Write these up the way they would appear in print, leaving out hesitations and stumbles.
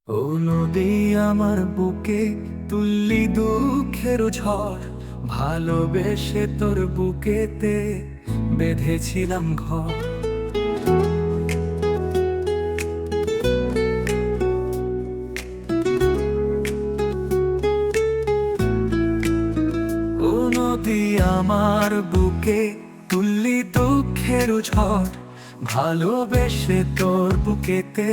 ও নদী আমার বুকে তুললি দুঃখের ঝড়, ভালোবেসে তোর বুকেতে বেঁধেছিলাম ঘর। ও নদী আমার বুকে তুললি দুঃখের ঝড়, ভালোবেসে তোর বুকেতে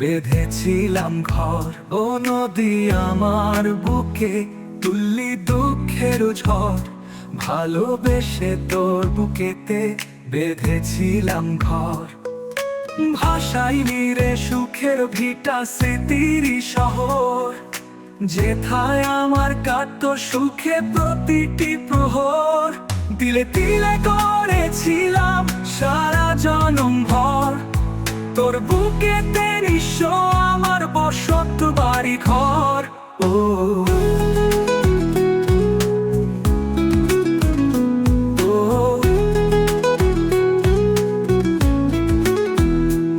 বেঁধেছিলাম ঘর। ও নদী আমার বুকে তুললি দুঃখের ঝড়, ভালোবেসে তোর বুকেতে বেঁধেছিলাম ঘর। ভাষাই নিরে সুখের ভিটা স্মৃতির শহর, যেথায় আমার কাটতো সুখে প্রতিটি প্রহর। দিলে তিলে করেছিলাম সারা জনম ভর, তোর বুকেতে নিঃস্ব আমার বসত বাড়ি ঘর। ও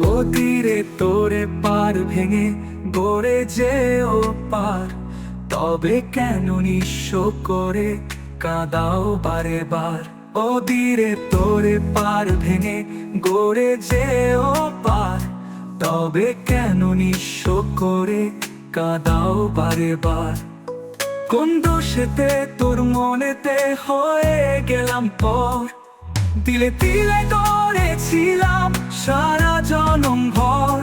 ও তীরে তোরে পার ভেঙে গড়ে যে ও পার, তবে কেন নিঃস্ব করে কাঁদাও বারে বার। ও তীরে তোরে পার ভেঙে গড়ে যে ও পার, তবে কেন নিঃস্ব করে কাঁদাও বারে বার। কোন দোষেতে তোর মনেতে হয়ে গেলাম পর, দিলে তিলে করেছিলাম সারা জনম ভর।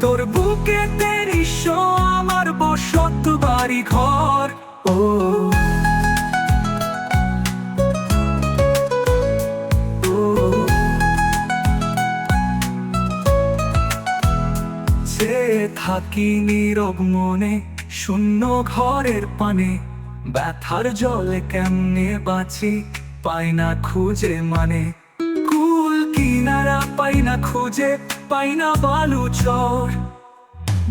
তোর বুকেতে নিঃস্ব আমার বসত বাড়ি ঘর। ও সে থাকি নীরব মনে শূন্য ঘরের পানে, ব্যথার জলে কেমনে বাঁচি পাই না খুঁজে মানে। কুল কিনারা পাই না খুঁজে, পাই না বালু চর,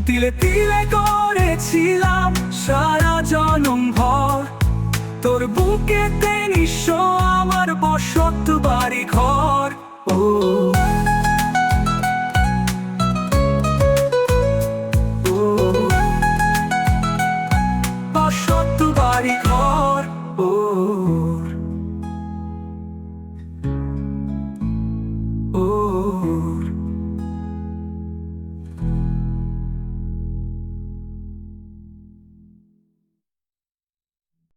দিলে তিলে করেছিলাম সারা জনম ভর। তোর বুকেতে নিঃস্ব আমার বসত বাড়ি ঘর।